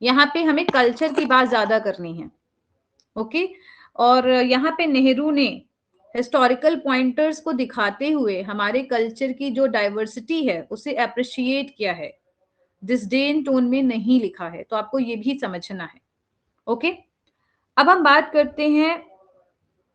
यहाँ पे हमें कल्चर की बात ज्यादा करनी है। ओके, और यहाँ पे नेहरू ने हिस्टोरिकल पॉइंटर्स को दिखाते हुए हमारे कल्चर की जो डाइवर्सिटी है उसे अप्रिशिएट किया है, डिसडेन टोन में नहीं लिखा है, तो आपको ये भी समझना है। ओके, अब हम बात करते हैं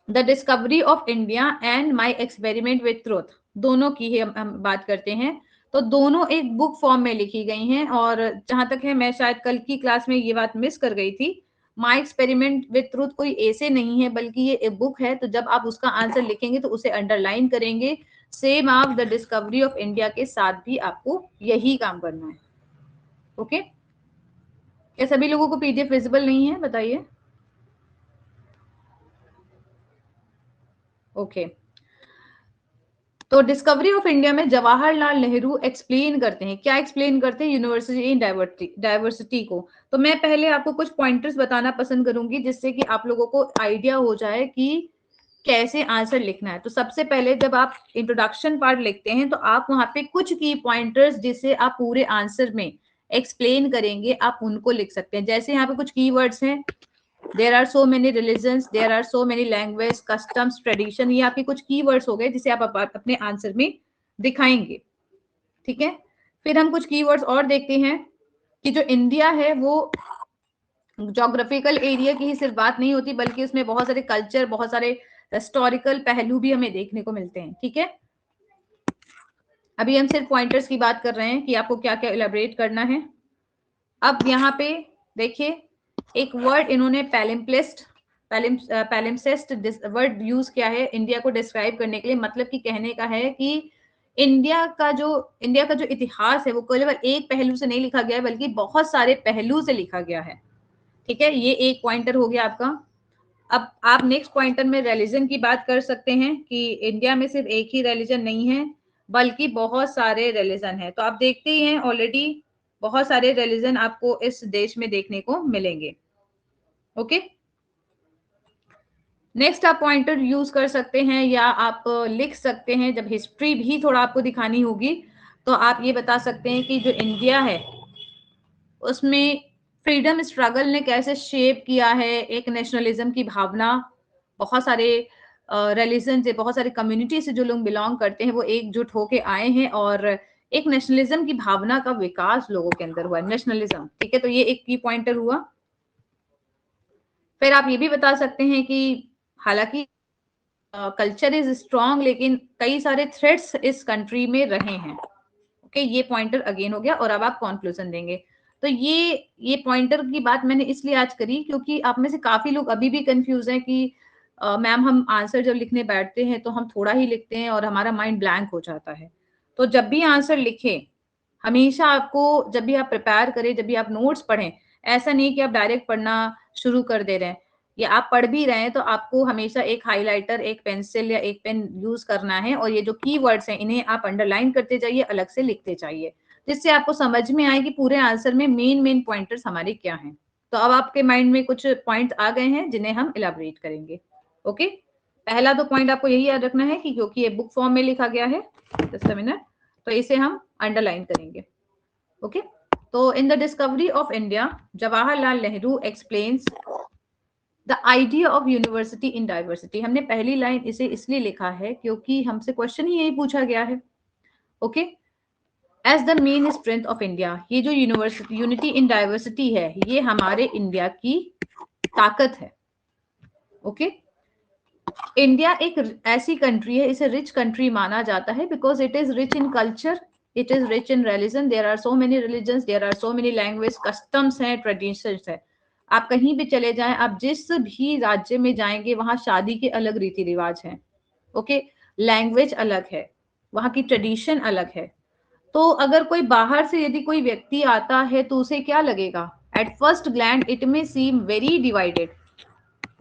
the discovery of India and my experiment with truth, दोनों की ही हम बात करते हैं। तो दोनों एक बुक फॉर्म में लिखी गई हैं, और जहां तक है मैं शायद कल की क्लास में ये बात मिस कर गई थी, माई एक्सपेरिमेंट विथ ट्रूथ कोई ऐसे नहीं है बल्कि ये एक बुक है, तो जब आप उसका आंसर लिखेंगे तो उसे अंडरलाइन करेंगे। सेम आप द डिस्कवरी ऑफ इंडिया के साथ भी आपको यही काम करना है। ओके, क्या सभी लोगों को पीडीएफ विजिबल नहीं है, बताइए। ओके, तो डिस्कवरी ऑफ इंडिया में जवाहरलाल नेहरू एक्सप्लेन करते हैं, क्या एक्सप्लेन करते हैं, यूनिवर्सिटी इन डाइवर्सिटी को। तो मैं पहले आपको कुछ पॉइंटर्स बताना पसंद करूंगी जिससे कि आप लोगों को आइडिया हो जाए कि कैसे आंसर लिखना है। तो सबसे पहले जब आप इंट्रोडक्शन पार्ट लिखते हैं तो आप वहां पे कुछ की पॉइंटर्स जिसे आप पूरे आंसर में एक्सप्लेन करेंगे आप उनको लिख सकते हैं। जैसे यहाँ पे कुछ कीवर्ड्स हैं, there are so many religions, there are so many language, customs, tradition, ये आपके कुछ कीवर्ड्स हो गए जिसे आप अपने आंसर में दिखाएंगे। ठीक है, फिर हम कुछ कीवर्ड्स और देखते हैं कि जो इंडिया है वो जोग्राफिकल एरिया की ही सिर्फ बात नहीं होती बल्कि उसमें बहुत सारे कल्चर, बहुत सारे हिस्टोरिकल पहलू भी हमें देखने को मिलते हैं। ठीक है, अभी हम सिर्फ पॉइंटर्स की बात कर रहे हैं कि आपको क्या क्या इलेबरेट करना है। अब यहाँ पे देखिए एक वर्ड इन्होंने पैलिम्सेस्ट वर्ड यूज किया है इंडिया को डिस्क्राइब करने के लिए, मतलब कि कहने का है कि इंडिया का जो इतिहास है वो केवल एक पहलू से नहीं लिखा गया है बल्कि बहुत सारे पहलू से लिखा गया है। ठीक है, ये एक पॉइंटर हो गया आपका। अब आप नेक्स्ट पॉइंटर में रिलीजन की बात कर सकते हैं कि इंडिया में सिर्फ एक ही रिलीजन नहीं है बल्कि बहुत सारे रिलीजन है। तो आप देखते ही हैं ऑलरेडी बहुत सारे रिलीजन आपको इस देश में देखने को मिलेंगे। ओके, नेक्स्ट आप पॉइंटर यूज कर सकते हैं या आप लिख सकते हैं, जब हिस्ट्री भी थोड़ा आपको दिखानी होगी तो आप ये बता सकते हैं कि जो इंडिया है उसमें फ्रीडम स्ट्रगल ने कैसे शेप किया है एक नेशनलिज्म की भावना। बहुत सारे रिलीजन से, बहुत सारे कम्युनिटी से जो लोग बिलोंग करते हैं वो एकजुट होके आए हैं और एक नेशनलिज्म की भावना का विकास लोगों के अंदर हुआ, नेशनलिज्म। ठीक है, तो ये एक की पॉइंटर हुआ। फिर आप ये भी बता सकते हैं कि हालांकि कल्चर इज स्ट्रांग लेकिन कई सारे थ्रेट्स इस कंट्री में रहे हैं। ओके, ये पॉइंटर अगेन हो गया और अब आप कंक्लूजन देंगे। तो ये पॉइंटर की बात मैंने इसलिए आज करी क्योंकि आप में से काफी लोग अभी भी कंफ्यूज हैं कि मैम हम आंसर जब लिखने बैठते हैं तो हम थोड़ा ही लिखते हैं और हमारा माइंड ब्लैंक हो जाता है। तो जब भी आंसर लिखें, हमेशा आपको, जब भी आप प्रिपेयर करें, जब भी आप नोट्स पढ़ें, ऐसा नहीं कि आप डायरेक्ट पढ़ना शुरू कर दे रहे हैं, या आप पढ़ भी रहे हैं तो आपको हमेशा एक हाइलाइटर, एक पेंसिल या एक पेन यूज करना है और ये जो कीवर्ड्स हैं इन्हें आप अंडरलाइन करते जाइए, अलग से लिखते जाइए, जिससे आपको समझ में आए कि पूरे आंसर में मेन मेन पॉइंटर्स हमारे क्या हैं। तो अब आपके माइंड में कुछ पॉइंट आ गए हैं जिन्हें हम इलाबरेट करेंगे। ओके, पहला तो पॉइंट आपको यही याद रखना है कि क्योंकि ये बुक फॉर्म में लिखा गया है, जस्ट अ मिनट, तो इसे हम अंडरलाइन करेंगे। ओके, तो in the discovery of India Jawaharlal Nehru explains the idea of university in diversity. हमने पहली लाइन इसे इसलिए लिखा है क्योंकि हमसे क्वेश्चन ही यही पूछा गया है। Okay, as the main strength of India, ये जो यूनिवर्सिटी यूनिटी इन डाइवर्सिटी है ये हमारे इंडिया की ताकत है। ओके, इंडिया एक ऐसी कंट्री है, इसे रिच कंट्री माना जाता है because it is rich in culture, it is rich in religion, there are so many religions, there are so many language, customs हैं, ट्रेडिशंस है। आप कहीं भी चले जाएं, आप जिस भी राज्य में जाएंगे वहां शादी के अलग रीति रिवाज हैं। ओके, लैंग्वेज अलग है, वहां की ट्रेडिशन अलग है। तो अगर कोई बाहर से यदि कोई व्यक्ति आता है तो उसे क्या लगेगा, at first gland it may seem very divided,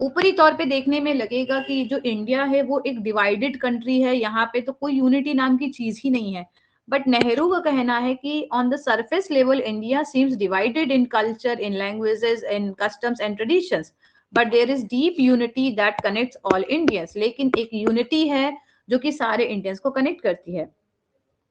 ऊपरी तौर पे देखने में लगेगा कि जो इंडिया है वो एक डिवाइडेड कंट्री है, यहाँ पे तो कोई यूनिटी नाम की चीज ही नहीं है। बट नेहरू का कहना है कि on the surface level India seems divided in culture, in languages, in customs and traditions, but there is deep unity that connects all Indians. लेकिन एक यूनिटी है जो कि सारे इंडियंस को कनेक्ट करती है।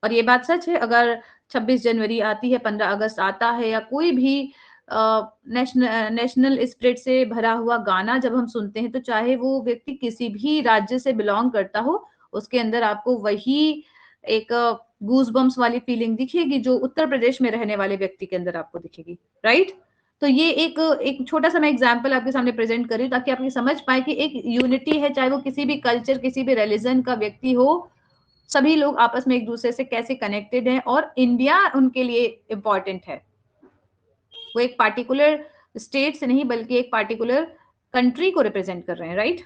और ये बात सच है, अगर 26 जनवरी आती है, 15 अगस्त आता है या कोई भी नेशनल स्पिरिट से भरा हुआ गाना जब हम सुनते हैं, तो चाहे वो व्यक्ति किसी भी राज्य से बिलोंग करता हो, उसके अंदर आपको वही एक गूज बम्स वाली फीलिंग दिखेगी जो उत्तर प्रदेश में रहने वाले व्यक्ति के अंदर आपको दिखेगी, राइट। तो ये एक छोटा सा मैं एग्जाम्पल आपके सामने प्रेजेंट कर रही हूँ ताकि आप ये समझ पाए कि एक यूनिटी है, चाहे वो किसी भी कल्चर, किसी भी रिलीजन का व्यक्ति हो, सभी लोग आपस में एक दूसरे से कैसे कनेक्टेड हैं, और इंडिया उनके लिए इंपॉर्टेंट है। वो एक पार्टिकुलर स्टेट से नहीं बल्कि एक पार्टिकुलर कंट्री को रिप्रेजेंट कर रहे हैं, right.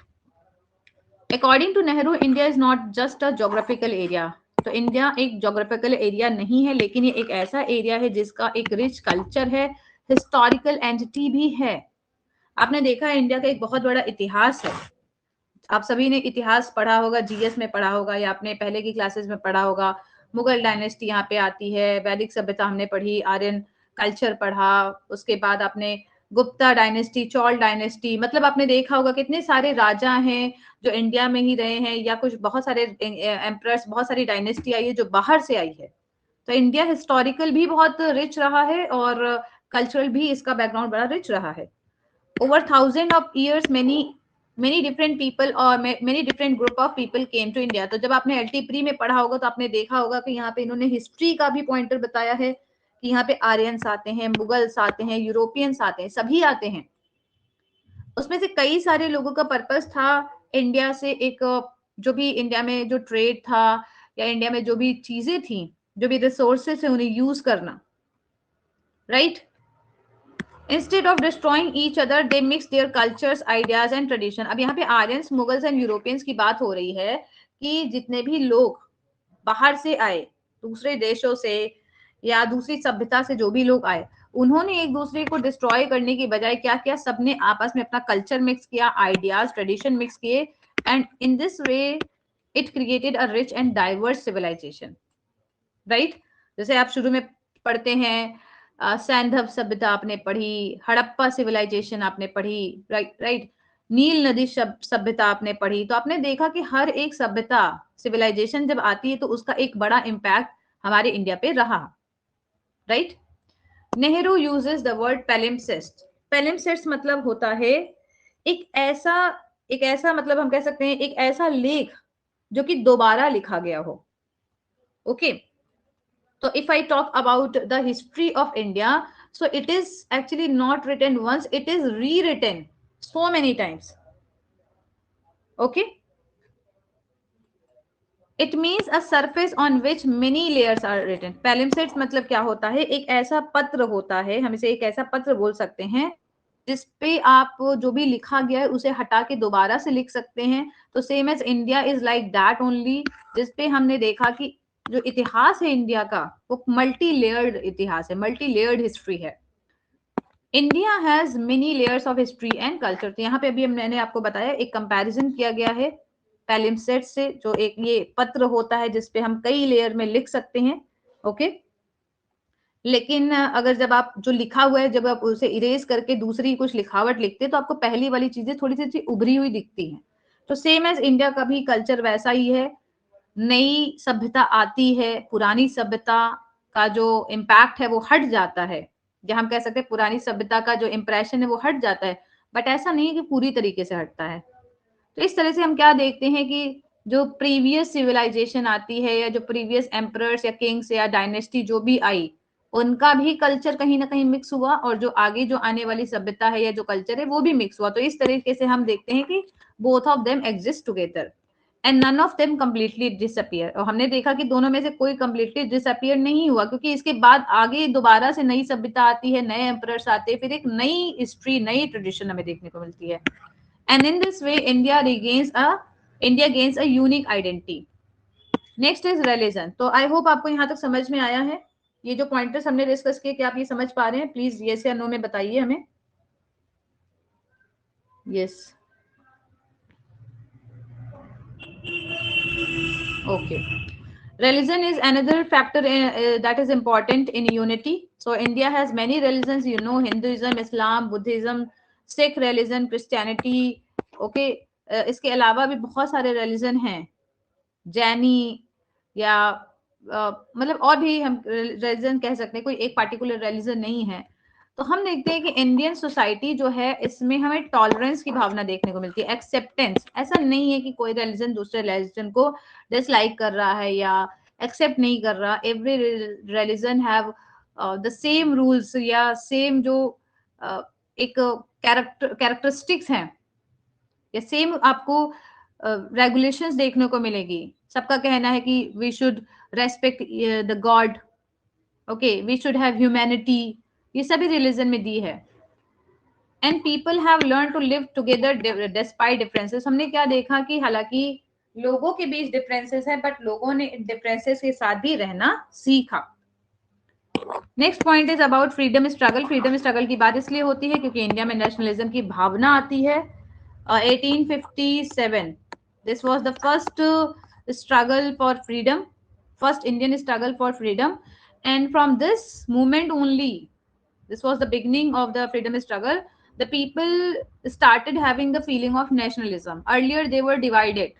According to Nehru, India is not just a geographical area. तो इंडिया एक जोग्राफिकल एरिया नहीं है, लेकिन ये एक ऐसा एरिया है जिसका एक रिच कल्चर है, हिस्टोरिकल एंटिटी भी है। आपने देखा है इंडिया का एक बहुत बड़ा इतिहास है। आप सभी ने इतिहास पढ़ा होगा, जीएस में पढ़ा होगा या आपने पहले की क्लासेस में पढ़ा होगा। मुगल डायनेस्टी यहाँ पे आती है, वैदिक सभ्यता हमने पढ़ी, आर्यन कल्चर पढ़ा, उसके बाद आपने गुप्ता डायनेस्टी, चोल डायनेस्टी, मतलब आपने देखा होगा कितने सारे राजा हैं जो इंडिया में ही रहे हैं, या कुछ बहुत सारे एम्परर्स, बहुत सारी डायनेस्टी आई है जो बाहर से आई है। तो इंडिया हिस्टोरिकल भी बहुत रिच रहा है और कल्चरल भी इसका बैकग्राउंड बड़ा रिच रहा है। Over thousands of years, many different people or many different group of people came to India। तो जब आपने एलटी प्री में पढ़ा होगा तो आपने देखा होगा कि यहाँ पे इन्होंने हिस्ट्री का भी पॉइंटर बताया है कि यहाँ पे आर्यंस आते हैं, मुगल्स आते हैं, यूरोपियंस आते हैं, सभी आते हैं। उसमें से कई सारे लोगों का पर्पस था इंडिया से एक, जो भी इंडिया में जो ट्रेड था या इंडिया में जो भी चीजें थी, जो भी रिसोर्सेस है, उन्हें यूज करना, right. Instead of destroying each other, they mix their cultures, ideas and tradition। अब यहाँ पे आर्यंस, मुगल्स एंड यूरोपियंस की बात हो रही है कि जितने भी लोग बाहर से आए, दूसरे देशों से या दूसरी सभ्यता से जो भी लोग आए, उन्होंने एक दूसरे को डिस्ट्रॉय करने की बजाय क्या किया, सबने आपस में अपना कल्चर मिक्स किया, आइडियाज, ट्रेडिशन मिक्स किए, and in this way it created a rich and diverse civilisation, right. जैसे आप शुरू में पढ़ते हैं, सैंधव सभ्यता आपने पढ़ी, हड़प्पा सिविलाइजेशन आपने पढ़ी, राइट राइट, नील नदी सभ्यता आपने पढ़ी। तो आपने देखा कि हर एक सभ्यता, सिविलाइजेशन जब आती है तो उसका एक बड़ा इम्पैक्ट हमारे इंडिया पे रहा, right. Nehru uses the word palimpsest. Palimpsest मतलब होता है एक ऐसा मतलब हम कह सकते हैं एक ऐसा लेख जो कि दोबारा लिखा गया हो, okay. So if I talk about the history of India, so it is actually not written once, it is rewritten so many times, okay। It means a surface on which many layers are written। palimpsests मतलब क्या होता है, एक ऐसा पत्र होता है, हम इसे एक ऐसा पत्र बोल सकते हैं जिसपे आप जो भी लिखा गया है उसे हटा के दोबारा से लिख सकते हैं। तो same as India is like that only, जिसपे हमने देखा कि जो इतिहास है इंडिया का वो मल्टी लेयर्ड इतिहास है, मल्टी लेयर्ड हिस्ट्री है। India has many layers of history and culture. तो यहाँ पे अभी मैंने आपको बताया, एक कंपैरिजन किया गया है पैलिम्सेट से, जो एक ये पत्र होता है जिसपे हम कई लेयर में लिख सकते हैं, ओके। लेकिन अगर जब आप जो लिखा हुआ है जब आप उसे इरेज करके दूसरी कुछ लिखावट लिखते हैं तो आपको पहली वाली चीजें थोड़ी सी उभरी हुई दिखती हैं। तो सेम एज इंडिया का भी कल्चर वैसा ही है, नई सभ्यता आती है, पुरानी सभ्यता का जो इम्पैक्ट है वो हट जाता है, या हम कह सकते हैं पुरानी सभ्यता का जो इम्प्रेशन है वो हट जाता है, बट ऐसा नहीं है कि पूरी तरीके से हटता है। तो इस तरह से हम क्या देखते हैं कि जो प्रीवियस सिविलाइजेशन आती है या जो प्रीवियस एम्परर्स या किंग्स या डायनेस्टी जो भी आई, उनका भी कल्चर कहीं ना कहीं मिक्स हुआ, और जो आगे जो आने वाली सभ्यता है या जो कल्चर है वो भी मिक्स हुआ। तो इस तरीके से हम देखते हैं कि both of them exist together and none of them completely disappear. और हमने देखा कि दोनों में से कोई कंप्लीटली डिसअपियर नहीं हुआ, क्योंकि इसके बाद आगे दोबारा से नई सभ्यता आती है, नए एम्परर्स आते हैं, फिर एक नई हिस्ट्री, नई ट्रेडिशन हमें देखने को मिलती है। And in this way, India gains a unique identity. Next is religion। तो आई होप आपको यहाँ तक समझ में आया है। ये जो पॉइंटर्स हमने डिस्कस किए, क्या आप ये समझ पा रहे हैं? प्लीज यस या नो में बताइए हमें। Yes, okay. Religion is another factor that is important in unity. So India has many religions, you know, Hinduism, Islam, Buddhism, Sikh religion, Christianity, okay। इसके अलावा भी बहुत सारे religion हैं, जैनी या मतलब और भी हम रिलीजन कह सकते हैं, कोई एक पार्टिकुलर रिलीजन नहीं है। तो हम देखते हैं कि इंडियन सोसाइटी जो है इसमें हमें टॉलरेंस की भावना देखने को मिलती है, एक्सेप्टेंस। ऐसा नहीं है कि कोई रिलीजन दूसरे रिलीजन को डिसलाइक कर रहा है या एक्सेप्ट नहीं कर रहा। Every religion have the same rules या सेम जो एक कैरेक्टरिस्टिक्स हैं या सेम आपको रेगुलेशंस देखने को मिलेगी। सबका कहना है कि we should respect the god, okay, we should have humanity, ये सभी रिलीजन में दी है। And people have learn to live together despite differences. हमने क्या देखा कि हालांकि लोगों के बीच डिफरेंसेस है, बट लोगों ने इन डिफरेंसेस के साथ भी रहना सीखा। Next point is about freedom struggle. Freedom struggle की बात इसलिए होती है क्योंकि इंडिया में नेशनलिज्म की भावना आती है। 1857 this was the first struggle for freedom, first Indian struggle for freedom, and from this movement only, this was the beginning of the freedom struggle, the people started having the feeling of nationalism. Earlier they were divided,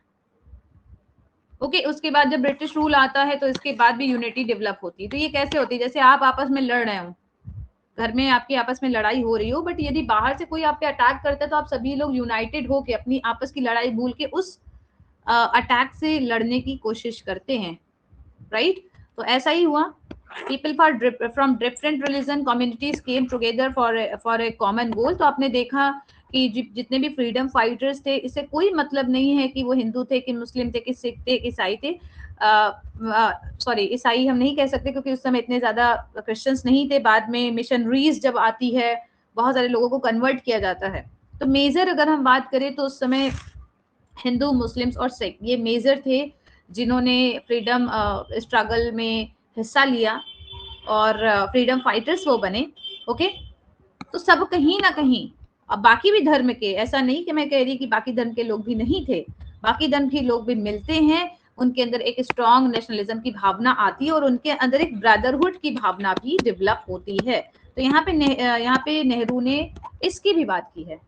okay उसके बाद जब British rule आता है तो इसके बाद भी unity develop होती है। तो ये कैसे होती है, जैसे आप आपस में लड़ रहे हो, घर में आपकी आपस में लड़ाई हो रही हो, बट यदि बाहर से कोई आप पे अटैक करता है तो आप सभी लोग यूनाइटेड होके अपनी आपस की लड़ाई भूल के उस अटैक से लड़ने की कोशिश करते हैं, राइट? तो ऐसा ही हुआ। People from different religion communities came together for a common goal। तो आपने देखा कि जितने भी फ्रीडम फाइटर्स थे, इससे कोई मतलब नहीं है कि वो हिंदू थे कि मुस्लिम थे कि सिख थे कि ईसाई थे। सॉरी, ईसाई हम नहीं कह सकते क्योंकि उस समय इतने ज्यादा क्रिश्चियंस नहीं थे। बाद में मिशनरीज जब आती है, बहुत सारे लोगों को कन्वर्ट किया जाता है। तो मेजर अगर हम बात करें तो उस समय हिंदू, मुस्लिम्स और सिख ये मेजर थे जिन्होंने फ्रीडम स्ट्रगल में हिस्सा लिया और फ्रीडम फाइटर्स वो बने, ओके। तो सब कहीं ना कहीं, अब बाकी भी धर्म के, ऐसा नहीं कि मैं कह रही कि बाकी धर्म के लोग भी नहीं थे, बाकी धर्म के लोग भी मिलते हैं, उनके अंदर एक स्ट्रॉन्ग नेशनलिज्म की भावना आती है और उनके अंदर एक ब्रदरहुड की भावना भी डेवलप होती है। तो यहाँ पे नेहरू ने इसकी भी बात की है।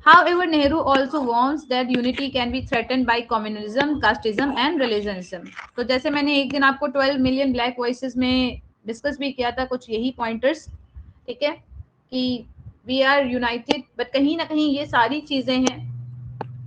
However, Nehru also warns that unity can be threatened by communalism, casteism and religionism। तो जैसे मैंने एक दिन आपको 12 मिलियन ब्लैक वॉइसेस में डिस्कस भी किया था कुछ यही पॉइंटर्स, ठीक है, कि वी आर यूनाइटेड, बट कहीं ना कहीं ये सारी चीजें हैं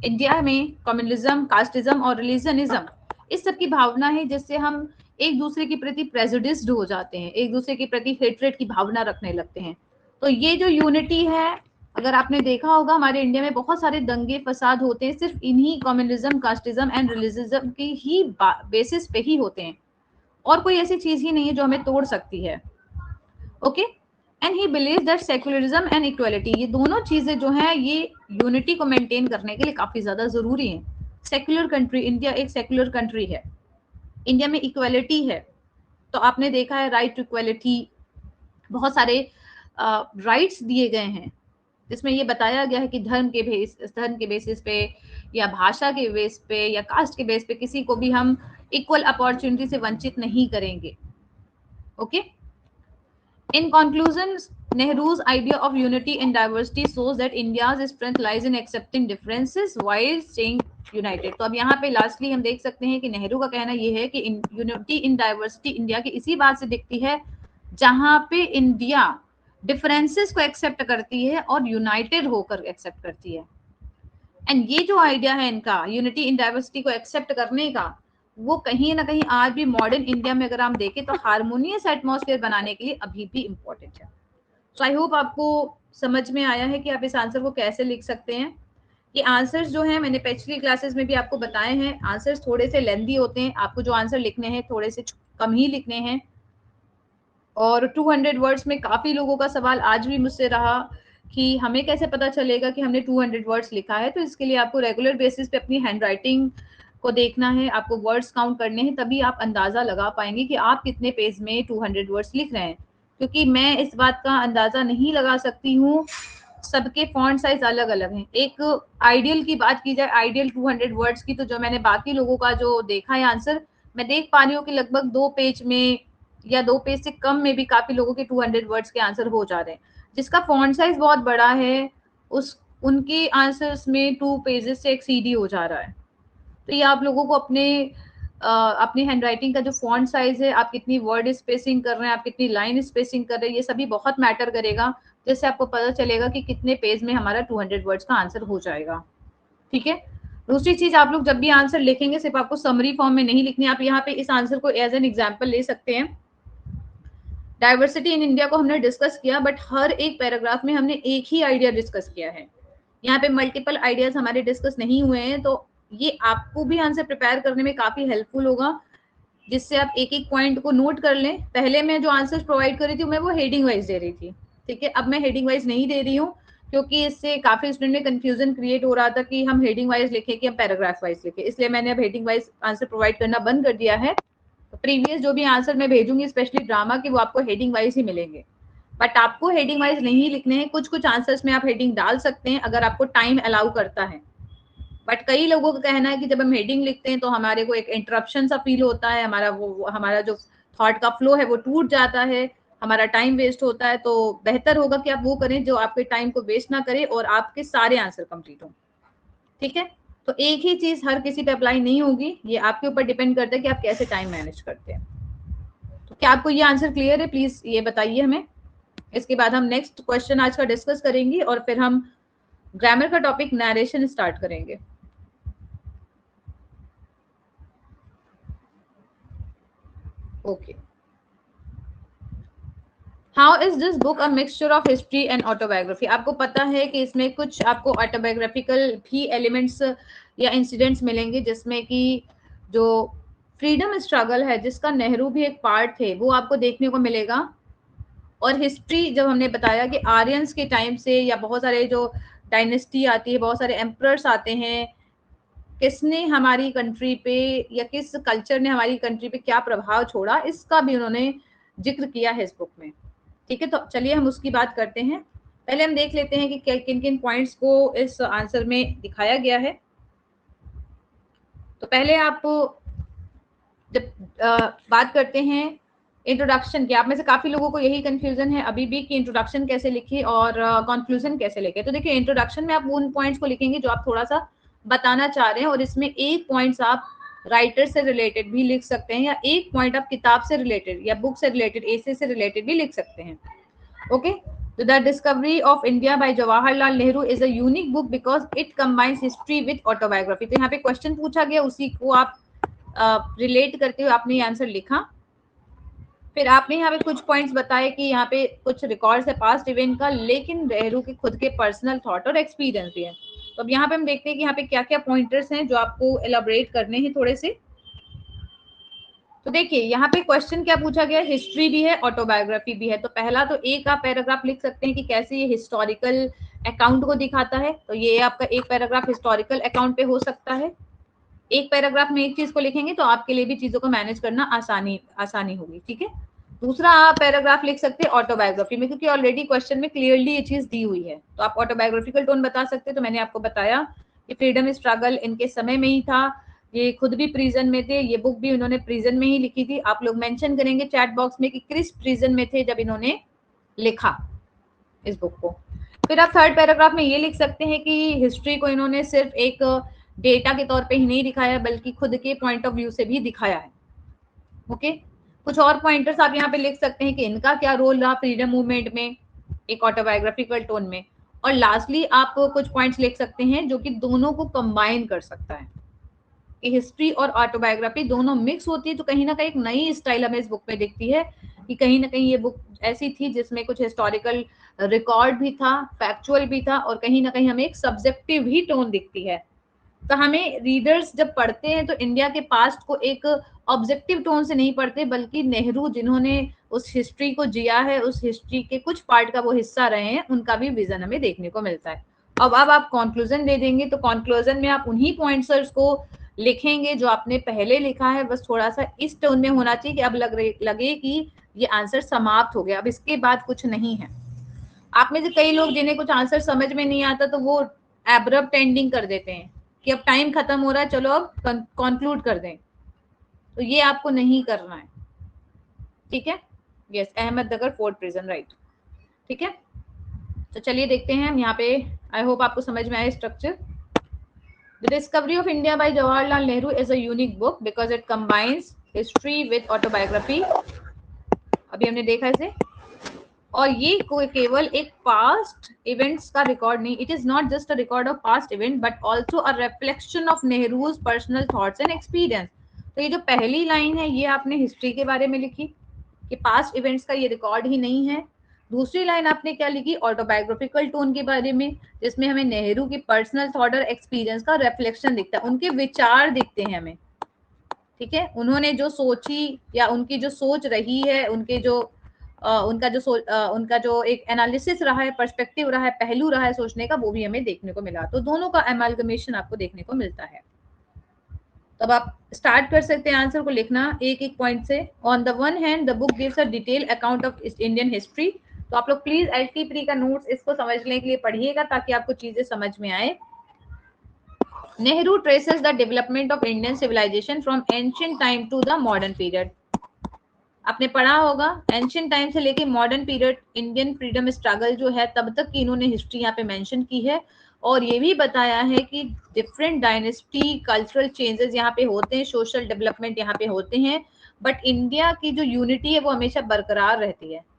इंडिया में, कम्युनलिज्म, कास्टिज्म और रिलीजनिज्म, इस सब की भावना है जिससे हम एक दूसरे के प्रति प्रेजुडिस्ड हो जाते हैं, एक दूसरे के प्रति हेट्रेड की भावना रखने लगते हैं। तो ये जो यूनिटी है, अगर आपने देखा होगा हमारे इंडिया में बहुत सारे दंगे फसाद होते हैं सिर्फ इन्हीं कम्युनलिज्म, कास्टिज्म एंड रिलीजनिज्म की ही बेसिस पे ही होते हैं, और कोई ऐसी चीज ही नहीं है जो हमें तोड़ सकती है, okay. And he believes that secularism and equality, ये दोनों चीजें जो हैं ये यूनिटी को मेंटेन करने के लिए काफी ज्यादा जरूरी है। सेक्युलर कंट्री, इंडिया एक सेक्युलर कंट्री है, इंडिया में इक्वालिटी है। तो आपने देखा है राइट टू इक्वालिटी, बहुत सारे राइट्स दिए गए हैं जिसमें ये बताया गया है कि धर्म के बेसिस पे या भाषा के बेस पे या कास्ट के बेस पे किसी को भी हम इक्वल अपॉर्चुनिटी से वंचित नहीं करेंगे, okay. In conclusion, Nehru's idea of unity in diversity shows that India's strength lies in accepting differences while staying united। तो अब यहाँ पे लास्टली हम देख सकते हैं कि नेहरू का कहना ये है कि यूनिटी इन डाइवर्सिटी इंडिया की इसी बात से दिखती है जहां पे इंडिया डिफरेंसेस को एक्सेप्ट करती है और यूनाइटेड होकर एक्सेप्ट करती है। एंड ये जो आइडिया है इनका यूनिटी इन डाइवर्सिटी को एक्सेप्ट करने का, वो कहीं ना कहीं आज भी मॉडर्न इंडिया में अगर हम देखें तो हार्मोनियस एटमॉस्फेयर बनाने के लिए अभी भी इम्पोर्टेंट है। सो आई होप आपको समझ में आया है कि आप इस आंसर को कैसे लिख सकते हैं। ये आंसर्स जो हैं मैंने पिछली क्लासेस में भी आपको बताए हैं, आंसर्स थोड़े से लेंदी होते हैं, आपको जो आंसर लिखने हैं थोड़े से कम ही लिखने हैं। और 200 वर्ड्स में काफी लोगों का सवाल आज भी मुझसे रहा कि हमें कैसे पता चलेगा कि हमने 200 वर्ड्स लिखा है। तो इसके लिए आपको रेगुलर बेसिस पे अपनी हैंडराइटिंग को देखना है, आपको वर्ड्स काउंट करने हैं, तभी आप अंदाजा लगा पाएंगे कि आप कितने पेज में 200 वर्ड्स लिख रहे हैं। क्योंकि मैं इस बात का अंदाजा नहीं लगा सकती हूँ, सबके फॉन्ट साइज अलग अलग हैं। एक आइडियल की बात की जाए, आइडियल 200 वर्ड्स की, तो जो मैंने बाकी लोगों का जो देखा है आंसर, मैं देख पा रही हूँ कि लगभग 2 पेज में या 2 पेज से कम में भी काफी लोगों के 200 वर्ड्स के आंसर हो जा रहे हैं। जिसका फॉन्ट साइज बहुत बड़ा है उनके आंसर्स में 2 पेजेस से एक्सीड ही हो जा रहा है। तो ये आप लोगों को अपने अपनी हैंडराइटिंग का जो फॉन्ट साइज है, आप कितनी वर्ड स्पेसिंग कर रहे हैं, आप कितनी लाइन स्पेसिंग कर रहे हैं, ये सभी बहुत मैटर करेगा, जिससे आपको पता चलेगा कि कितने पेज में हमारा 200 वर्ड्स का आंसर हो जाएगा। ठीक है। दूसरी चीज, आप लोग जब भी आंसर लिखेंगे सिर्फ आपको समरी फॉर्म में नहीं लिखनी, आप यहाँ पे इस आंसर को एज एन एग्जाम्पल ले सकते हैं। डाइवर्सिटी इन इंडिया को हमने डिस्कस किया, बट हर एक पैराग्राफ में हमने एक ही आइडिया डिस्कस किया है, यहाँ पे मल्टीपल आइडियाज हमारे डिस्कस नहीं हुए हैं, तो ये आपको भी आंसर प्रिपेयर करने में काफी हेल्पफुल होगा, जिससे आप एक एक पॉइंट को नोट कर लें। पहले मैं जो आंसर प्रोवाइड कर रही थी मैं वो हेडिंग वाइज दे रही थी, ठीक है। अब मैं हेडिंग वाइज नहीं दे रही हूँ, क्योंकि इससे काफी स्टूडेंट में कंफ्यूजन क्रिएट हो रहा था कि हम हेडिंग वाइज लिखें कि हम पैराग्राफ वाइज लिखें, इसलिए मैंने अब हेडिंग वाइज आंसर प्रोवाइड करना बंद कर दिया है। तो प्रीवियस जो भी आंसर मैं भेजूंगी स्पेशली ड्रामा के, वो आपको हेडिंग वाइज ही मिलेंगे, बट आपको हेडिंग वाइज नहीं लिखने हैं। कुछ कुछ आंसर्स में आप हेडिंग डाल सकते हैं अगर आपको टाइम अलाउ करता है, बट कई लोगों का कहना है कि जब हम हेडिंग लिखते हैं तो हमारे को एक इंटरप्शन सा फील होता है, हमारा जो थॉट का फ्लो है वो टूट जाता है, हमारा टाइम वेस्ट होता है। तो बेहतर होगा कि आप वो करें जो आपके टाइम को वेस्ट ना करे और आपके सारे आंसर कंप्लीट हो। ठीक है। तो एक ही चीज हर किसी पे अप्लाई नहीं होगी, ये आपके ऊपर डिपेंड करता है कि आप कैसे टाइम मैनेज करते हैं। तो क्या आपको ये आंसर क्लियर है? प्लीज ये बताइए हमें। इसके बाद हम नेक्स्ट क्वेश्चन आज का डिस्कस करेंगे और फिर हम ग्रामर का टॉपिक नरेशन स्टार्ट करेंगे। Okay. How is this book a mixture of history and autobiography? आपको पता है कि इसमें कुछ आपको ऑटोबायोग्राफिकल भी एलिमेंट्स या इंसिडेंट्स मिलेंगे, जिसमें कि जो फ्रीडम स्ट्रगल है जिसका नेहरू भी एक पार्ट थे वो आपको देखने को मिलेगा। और हिस्ट्री जब हमने बताया कि आर्यंस के टाइम से या बहुत सारे जो डायनेस्टी आती है, बहुत सारे एम्परर्स आते हैं, किसने हमारी कंट्री पे या किस कल्चर ने हमारी कंट्री पे क्या प्रभाव छोड़ा, इसका भी उन्होंने जिक्र किया है इस बुक में। ठीक है, तो चलिए हम उसकी बात करते हैं। पहले हम देख लेते हैं कि किन किन पॉइंट्स को इस आंसर में दिखाया गया है। तो पहले आप जब बात करते हैं इंट्रोडक्शन की, आप में से काफी लोगों को यही कंफ्यूजन है अभी भी कि इंट्रोडक्शन कैसे लिखे और कंक्लूजन कैसे लिखे। तो देखिए, इंट्रोडक्शन में आप उन पॉइंट्स को लिखेंगे जो आप थोड़ा सा बताना चाह रहे हैं, और इसमें एक पॉइंट्स आप राइटर से रिलेटेड भी लिख सकते हैं, या एक पॉइंट आप किताब से रिलेटेड या बुक से रिलेटेड, ऐसे से रिलेटेड भी लिख सकते हैं। ओके। तो the discovery of India by Jawaharlal Nehru is a unique book because it combines history with autobiography. तो यहाँ पे क्वेश्चन पूछा गया, उसी को आप रिलेट करते हुए आपने ये आंसर लिखा। फिर आपने यहाँ पे कुछ पॉइंट्स बताए कि यहाँ पे कुछ रिकॉर्ड्स है पास्ट इवेंट का, लेकिन नेहरू के खुद के पर्सनल थॉट और एक्सपीरियंस भी है। तो अब यहाँ पे हम देखते हैं कि यहाँ पे क्या क्या पॉइंटर्स हैं जो आपको एलाबोरेट करने हैं थोड़े से। तो देखिए, यहाँ पे क्वेश्चन क्या पूछा गया, हिस्ट्री भी है ऑटोबायोग्राफी भी है। तो पहला तो एक आप पैराग्राफ लिख सकते हैं कि कैसे ये हिस्टोरिकल अकाउंट को दिखाता है, तो ये आपका एक पैराग्राफ हिस्टोरिकल अकाउंट पे हो सकता है। एक पैराग्राफ में एक चीज को लिखेंगे तो आपके लिए भी चीजों को मैनेज करना आसानी होगी। ठीक है। दूसरा आप पैराग्राफ लिख सकते हैं ऑटोबायोग्राफी में, क्योंकि ऑलरेडी क्वेश्चन में क्लियरली ये चीज दी हुई है, तो आप ऑटोबायोग्राफिकल टोन बता सकते हैं। तो मैंने आपको बताया कि फ्रीडम स्ट्रगल इनके समय में ही था, ये खुद भी प्रिजन में थे, ये बुक भी उन्होंने प्रिजन में ही लिखी थी। आप लोग मेंशन करेंगे चैट बॉक्स में कि किस प्रिजन में थे जब इन्होंने लिखा इस बुक को। फिर आप थर्ड पैराग्राफ में ये लिख सकते हैं कि हिस्ट्री को इन्होंने सिर्फ एक डेटा के तौर पे ही नहीं दिखाया, बल्कि खुद के पॉइंट ऑफ व्यू से भी दिखाया है। ओके। कुछ और पॉइंटर्स आप यहाँ पे लिख सकते हैं कि इनका क्या रोल रहा फ्रीडम मूवमेंट में, एक ऑटोबायोग्राफिकल टोन में। और लास्टली आप कुछ पॉइंट्स लिख सकते हैं जो कि दोनों को कंबाइन कर सकता है, कि हिस्ट्री और ऑटोबायोग्राफी दोनों मिक्स होती है, तो कहीं ना कहीं एक नई स्टाइल हमें इस बुक में दिखती है, कि कहीं ना कहीं ये बुक ऐसी थी जिसमें कुछ हिस्टोरिकल रिकॉर्ड भी था, फैक्चुअल भी था, और कहीं ना कहीं हमें एक सब्जेक्टिव ही टोन दिखती है। तो हमें रीडर्स जब पढ़ते हैं तो इंडिया के पास्ट को एक ऑब्जेक्टिव टोन से नहीं पढ़ते, बल्कि नेहरू जिन्होंने उस हिस्ट्री को जिया है, उस हिस्ट्री के कुछ पार्ट का वो हिस्सा रहे हैं, उनका भी विजन हमें देखने को मिलता है। अब आप कंक्लूजन दे देंगे, तो कंक्लूजन में आप उन्हीं पॉइंट्स को लिखेंगे जो आपने पहले लिखा है, बस थोड़ा सा इस टोन में होना चाहिए कि अब लगे कि ये आंसर समाप्त हो गया, अब इसके बाद कुछ नहीं है। आप में से कई लोग जिन्हें कुछ आंसर समझ में नहीं आता तो वो एब्रप्ट एंडिंग कर देते हैं कि अब टाइम खत्म हो रहा है, चलो अब कंक्लूड कर दें। तो ये आपको नहीं करना है। ठीक है। Yes, Ahmednagar fort prison, right. ठीक है। तो चलिए देखते हैं हम यहाँ पे, आई होप आपको समझ में आए structure. The Discovery of India by Jawaharlal Nehru is a unique book because it combines history with autobiography. अभी हमने देखा इसे, और ये केवल एक पास्ट इवेंट्स का रिकॉर्ड नहीं, it is not just a record of past event but also a reflection of Nehru's personal thoughts and experience. तो ये जो पहली लाइन है ये आपने हिस्ट्री के बारे में लिखी कि पास्ट इवेंट्स का ये रिकॉर्ड ही नहीं है। दूसरी लाइन आपने क्या लिखी, ऑटोबायोग्राफिकल टोन के बारे में, जिसमें हमें नेहरू की पर्सनल थॉट और एक्सपीरियंस का रिफ्लेक्शन दिखता है, उनके विचार दिखते हैं हमें, ठीक है, उन्होंने जो सोची या उनकी जो सोच रही है, उनके जो उनका जो एक एनालिसिस रहा है, पर्सपेक्टिव रहा है, पहलू रहा है सोचने का, वो भी हमें देखने को मिला। तो दोनों का एमालगमेशन आपको देखने को मिलता है। तब आप स्टार्ट कर सकते हैं आंसर को लिखना एक एक पॉइंट से। On the one hand the book gives a detail account of Indian history. तो आप लोग प्लीज एलटी प्री का नोट्स इसको समझने के लिए पढ़िएगा ताकि आपको चीजें समझ में आए। Nehru traces the development of Indian civilisation from ancient time to the modern period. आपने पढ़ा होगा एंशिएंट टाइम से लेके modern period Indian freedom struggle जो है तब तक की इन्होंने हिस्ट्री यहाँ पे मेंशन की है, और ये भी बताया है कि डिफरेंट डायनेस्टी कल्चरल चेंजेस यहाँ पे होते हैं, सोशल डेवलपमेंट यहाँ पे होते हैं, बट इंडिया की जो यूनिटी है वो हमेशा बरकरार रहती है।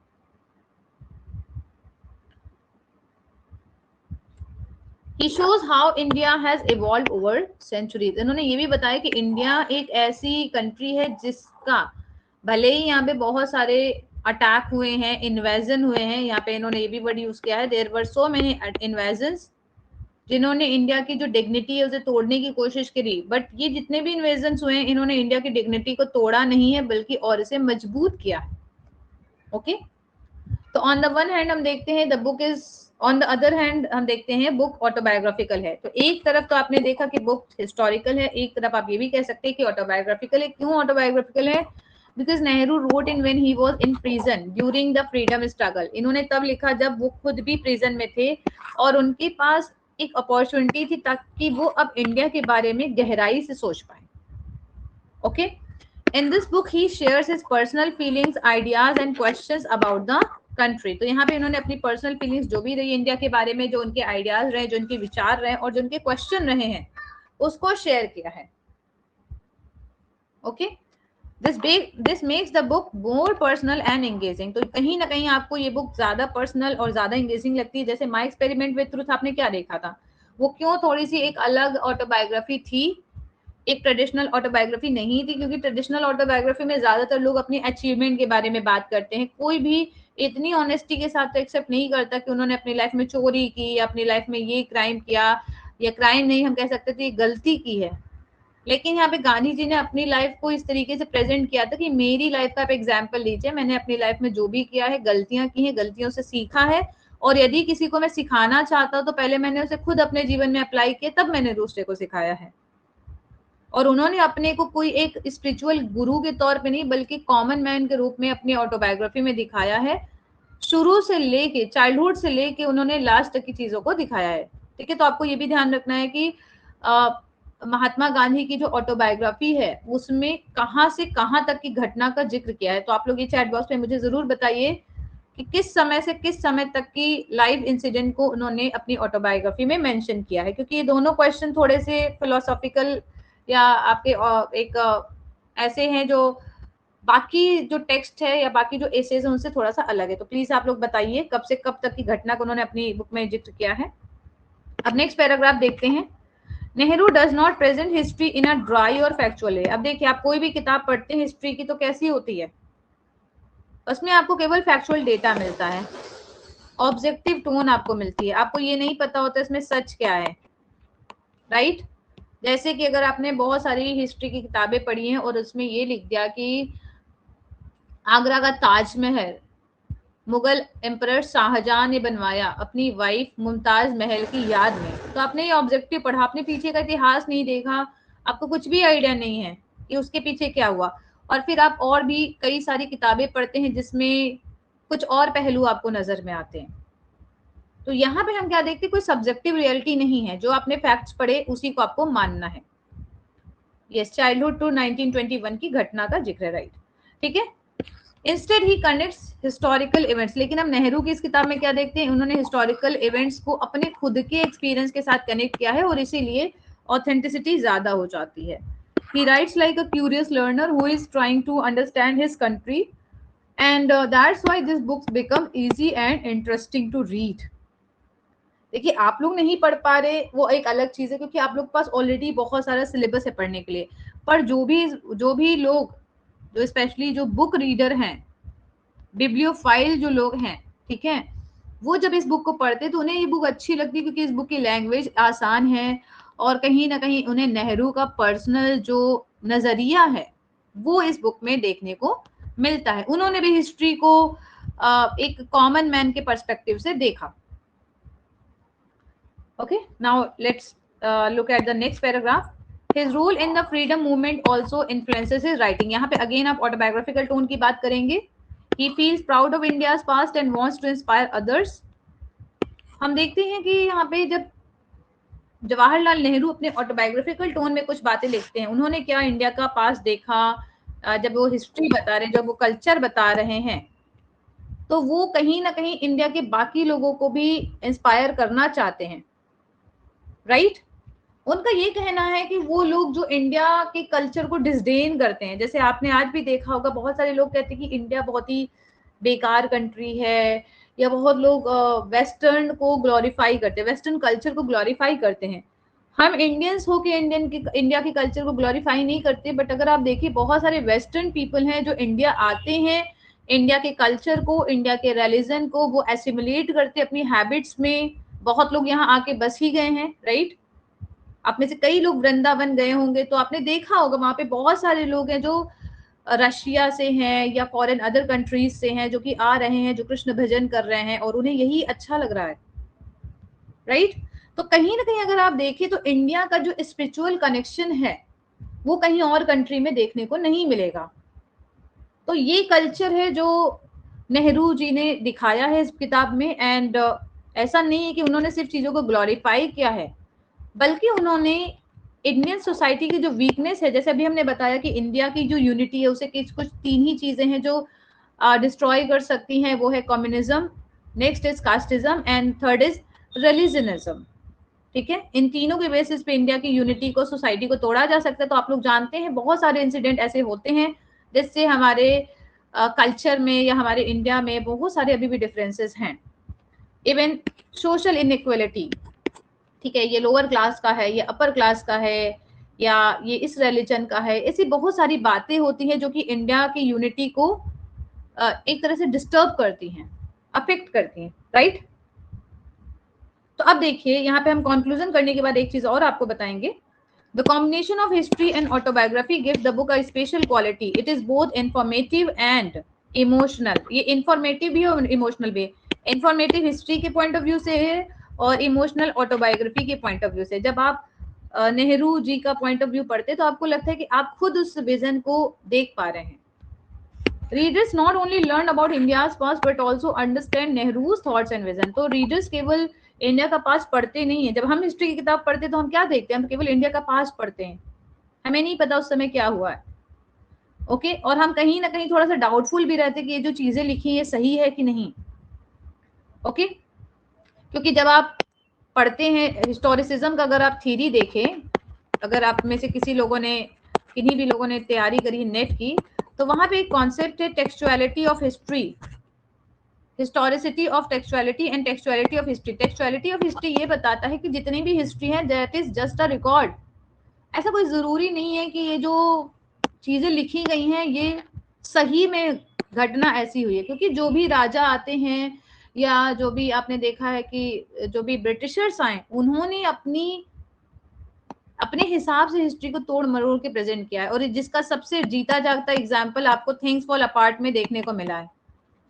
He shows how India has evolved over centuries। इन्होंने ये भी बताया कि इंडिया एक ऐसी कंट्री है जिसका भले ही यहाँ पे बहुत सारे अटैक हुए हैं, इन्वेजन हुए हैं, यहाँ पे इन्होंने ये भी वर्ड यूज किया है, there were so many invasions जिन्होंने इंडिया की जो डिग्निटी है उसे तोड़ने की कोशिश करी, बट ये जितने भी इन्वेजन हुए हैं इन्होंने इंडिया की डिग्निटी को तोड़ा नहीं है बल्कि और इसे मजबूत किया है। ओके, तो ऑन द वन हैंड हम देखते हैं the book is, on the other hand हम देखते हैं बुक ऑटोबायोग्राफिकल है। तो एक तरफ तो आपने देखा कि बुक हिस्टोरिकल है, एक तरफ आप ये भी कह सकते हैं कि ऑटोबायोग्राफिकल है। क्यों ऑटोबायोग्राफिकल है? Because Nehru wrote in when he was in prison during the freedom struggle. इन्होंने तब लिखा जब वो खुद भी प्रिजन में थे और उनके पास एक अपॉर्चुनिटी थी ताकि वो अब इंडिया के बारे में गहराई से सोच पाए। Okay, in this book he shares his personal feelings, ideas and questions about the country. तो यहाँ पे इन्होंने अपनी पर्सनल फीलिंग्स जो भी रही इंडिया के बारे में, जो उनके आइडियाज रहे, जो उनके विचार रहे और जो उनके क्वेश्चन रहे हैं उसको शेयर किया है। Okay, this makes the book more personal and engaging. तो कहीं ना कहीं आपको ये बुक ज्यादा पर्सनल और ज्यादा एंगेजिंग लगती है। जैसे माय एक्सपेरिमेंट विद ट्रुथ आपने क्या देखा था, वो क्यों थोड़ी सी एक अलग ऑटोबायोग्राफी थी, एक ट्रेडिशनल ऑटोबायोग्राफी नहीं थी, क्योंकि ट्रेडिशनल ऑटोबायोग्राफी में ज्यादातर लोग अपनी अचीवमेंट के बारे में बात करते हैं। कोई भी इतनी ऑनेस्टी के साथ तो एक्सेप्ट नहीं करता कि उन्होंने अपनी लाइफ में चोरी की या अपनी लाइफ में ये क्राइम किया, या क्राइम नहीं हम कह सकते थे गलती की है। लेकिन यहाँ पे गांधी जी ने अपनी लाइफ को इस तरीके से प्रेजेंट किया था कि मेरी लाइफ का आप एग्जाम्पल लीजिए, मैंने अपनी लाइफ में जो भी किया है, गलतियां की हैं, गलतियों से सीखा है, और यदि किसी को मैं सिखाना चाहता हूं तो पहले मैंने उसे खुद अपने जीवन में अप्लाई किया, तब मैंने दूसरे को सिखाया है। और उन्होंने अपने को कोई एक स्पिरिचुअल गुरु के तौर पे नहीं बल्कि कॉमन मैन के रूप में अपनी ऑटोबायोग्राफी में दिखाया है। शुरू से लेके चाइल्डहुड से लेके उन्होंने लास्ट तक की चीजों को दिखाया है। ठीक है, तो आपको ये भी ध्यान रखना है कि महात्मा गांधी की जो ऑटोबायोग्राफी है उसमें कहाँ से कहाँ तक की घटना का जिक्र किया है। तो आप लोग ये चैट बॉक्स में मुझे जरूर बताइए कि किस समय से किस समय तक की लाइव इंसिडेंट को उन्होंने अपनी ऑटोबायोग्राफी में मेंशन किया है, क्योंकि ये दोनों क्वेश्चन थोड़े से फिलोसॉफिकल या आपके एक ऐसे हैं जो बाकी जो टेक्स्ट है या बाकी जो एसेज है उनसे थोड़ा सा अलग है। तो प्लीज आप लोग बताइए कब से कब तक की घटना को उन्होंने अपनी बुक में जिक्र किया है। अब नेक्स्ट पैराग्राफ देखते हैं। Nehru does not present history in a dry और फैक्चुअल वे। अब देखिए आप कोई भी किताब पढ़ते हैं हिस्ट्री की तो कैसी होती है, उसमें आपको केवल फैक्चुअल डेटा मिलता है, ऑब्जेक्टिव टोन आपको मिलती है, आपको ये नहीं पता होता इसमें सच क्या है, राइट। जैसे कि अगर आपने बहुत सारी हिस्ट्री की किताबें पढ़ी हैं और उसमें ये लिख दिया कि आगरा का ताजमहल मुगल एम्परर शाहजहां ने बनवाया अपनी वाइफ मुमताज महल की याद में, तो आपने ये ऑब्जेक्टिव पढ़ा, आपने पीछे का इतिहास नहीं देखा, आपको कुछ भी आइडिया नहीं है कि उसके पीछे क्या हुआ। और फिर आप और भी कई सारी किताबें पढ़ते हैं जिसमें कुछ और पहलू आपको नजर में आते हैं। तो यहाँ पे हम क्या देखते हैं, कोई सब्जेक्टिव रियलिटी नहीं है, जो आपने फैक्ट्स पढ़े उसी को आपको मानना है। यस, चाइल्डहुड टू 1921 की घटना का जिक्र है, राइट, ठीक है। इंस्टेड ही कनेक्ट्स हिस्टोरिकल इवेंट्स। लेकिन हम नेहरू की इस किताब में क्या देखते हैं, उन्होंने हिस्टोरिकल इवेंट्स को अपने खुद के एक्सपीरियंस के साथ कनेक्ट किया है और इसीलिए ऑथेंटिसिटी ज्यादा हो जाती है. He writes like a curious learner who is trying to understand his country, and that's why these books become easy and interesting to read. देखिए, आप लोग नहीं पढ़ पा रहे वो एक अलग चीज है, क्योंकि आप लोग के पास ऑलरेडी बहुत सारा सिलेबस है पढ़ने के लिए. पर जो भी लोग, जो स्पेशली जो बुक रीडर हैं, बिब्लियोफाइल जो लोग हैं, ठीक है, वो जब इस बुक को पढ़ते तो उन्हें ये बुक अच्छी लगती, क्योंकि इस बुक की लैंग्वेज आसान है और कहीं ना कहीं उन्हें नेहरू का पर्सनल जो नजरिया है वो इस बुक में देखने को मिलता है. उन्होंने भी हिस्ट्री को एक कॉमन मैन के पर्सपेक्टिव से देखा. Okay, now let's look at the next paragraph. His role in the freedom movement also influences his writing. यहाँ पे again आप autobiographical tone की बात करेंगे. He feels proud of India's past and wants to inspire others. हम देखते हैं कि यहाँ पे जब जवाहरलाल नेहरू अपने ऑटोबायोग्राफिकल टोन में कुछ बातें लिखते हैं, उन्होंने क्या इंडिया का पास्ट देखा, जब वो हिस्ट्री बता रहे हैं, जब वो कल्चर बता रहे हैं, तो वो कहीं ना कहीं इंडिया के बाकी लोगों को भी इंस्पायर करना चाहते हैं. राइट? उनका ये कहना है कि वो लोग जो इंडिया के कल्चर को डिसडेन करते हैं, जैसे आपने आज भी देखा होगा, बहुत सारे लोग कहते हैं कि इंडिया बहुत ही बेकार कंट्री है, या बहुत लोग वेस्टर्न को ग्लोरीफाई करते हैं, वेस्टर्न कल्चर को ग्लोरीफाई करते हैं. हम इंडियंस हो के इंडिया के कल्चर को ग्लोरीफाई नहीं करते, बट अगर आप देखिए बहुत सारे वेस्टर्न पीपल हैं जो इंडिया आते हैं, इंडिया के कल्चर को, इंडिया के रिलीजन को वो एसिमुलेट करते अपनी हैबिट्स में. बहुत लोग यहाँ आके बस ही गए हैं. राइट? आप में से कई लोग वृंदावन गए होंगे तो आपने देखा होगा वहां पे बहुत सारे लोग हैं जो रशिया से हैं या फॉरेन अदर कंट्रीज से हैं, जो कि आ रहे हैं, जो कृष्ण भजन कर रहे हैं और उन्हें यही अच्छा लग रहा है. राइट? तो कहीं ना कहीं अगर आप देखें तो इंडिया का जो स्पिरिचुअल कनेक्शन है वो कहीं और कंट्री में देखने को नहीं मिलेगा. तो ये कल्चर है जो नेहरू जी ने दिखाया है इस किताब में. एंड ऐसा नहीं है कि उन्होंने सिर्फ चीजों को ग्लोरीफाई किया है, बल्कि उन्होंने इंडियन सोसाइटी की जो वीकनेस है, जैसे अभी हमने बताया कि इंडिया की जो यूनिटी है उसे कुछ 3 ही चीजें हैं जो डिस्ट्रॉय कर सकती हैं. वो है communism, next is casteism and third is religionism. ठीक है, इन तीनों के बेसिस पे इंडिया की यूनिटी को, सोसाइटी को तोड़ा जा सकता है. तो आप लोग जानते हैं बहुत सारे इंसिडेंट ऐसे होते हैं जिससे हमारे कल्चर में या हमारे इंडिया में बहुत सारे अभी भी डिफरेंसेस हैं. इवन सोशल इनइक्वालिटी, ठीक है, ये लोअर क्लास का है, ये अपर क्लास का है, या ये इस रिलीजन का है, ऐसी बहुत सारी बातें होती हैं जो कि इंडिया की यूनिटी को एक तरह से डिस्टर्ब करती हैं, अफेक्ट करती हैं. राइट? तो अब देखिए यहाँ पे हम कंक्लूजन करने के बाद एक चीज और आपको बताएंगे. The combination of history and autobiography give the book a special quality. It is both informative and emotional. ये इंफॉर्मेटिव भी और इमोशनल भी. इंफॉर्मेटिव हिस्ट्री के पॉइंट ऑफ व्यू से है और इमोशनल ऑटोबायोग्राफी के पॉइंट ऑफ व्यू से. जब आप नेहरू जी का पॉइंट ऑफ व्यू पढ़ते तो आपको लगता है कि आप खुद उस विजन को देख पा रहे हैं. Readers not only learn about India's past but also understand Nehru's thoughts and vision. तो रीडर्स केवल इंडिया का पास्ट पढ़ते नहीं है. जब हम हिस्ट्री की किताब पढ़ते तो हम क्या देखते हैं? हम केवल इंडिया का पास्ट पढ़ते हैं, हमें नहीं पता उस समय क्या हुआ है. ओके, और हम कहीं ना कहीं थोड़ा सा डाउटफुल भी रहते कि ये जो चीजें लिखी है सही है कि नहीं. ओके, क्योंकि जब आप पढ़ते हैं हिस्टोरिसिज्म का, अगर आप थ्योरी देखें, अगर आप में से किसी लोगों ने, किन्हीं भी लोगों ने तैयारी करी नेट की, तो वहां पे एक कॉन्सेप्ट है textuality of history, historicity of textuality and textuality of history. Textuality of history ये बताता है कि जितनी भी हिस्ट्री है that is just a record. ऐसा कोई जरूरी नहीं है कि ये जो चीजें लिखी गई हैं ये सही में घटना ऐसी हुई है, क्योंकि जो भी राजा आते हैं या जो भी आपने देखा है कि जो भी ब्रिटिशर्स आए, उन्होंने अपने हिसाब से हिस्ट्री को तोड़ मरोड़ के प्रेजेंट किया है. और जिसका सबसे जीता जागता एग्जाम्पल आपको थिंग्स फॉल अपार्ट में देखने को मिला है.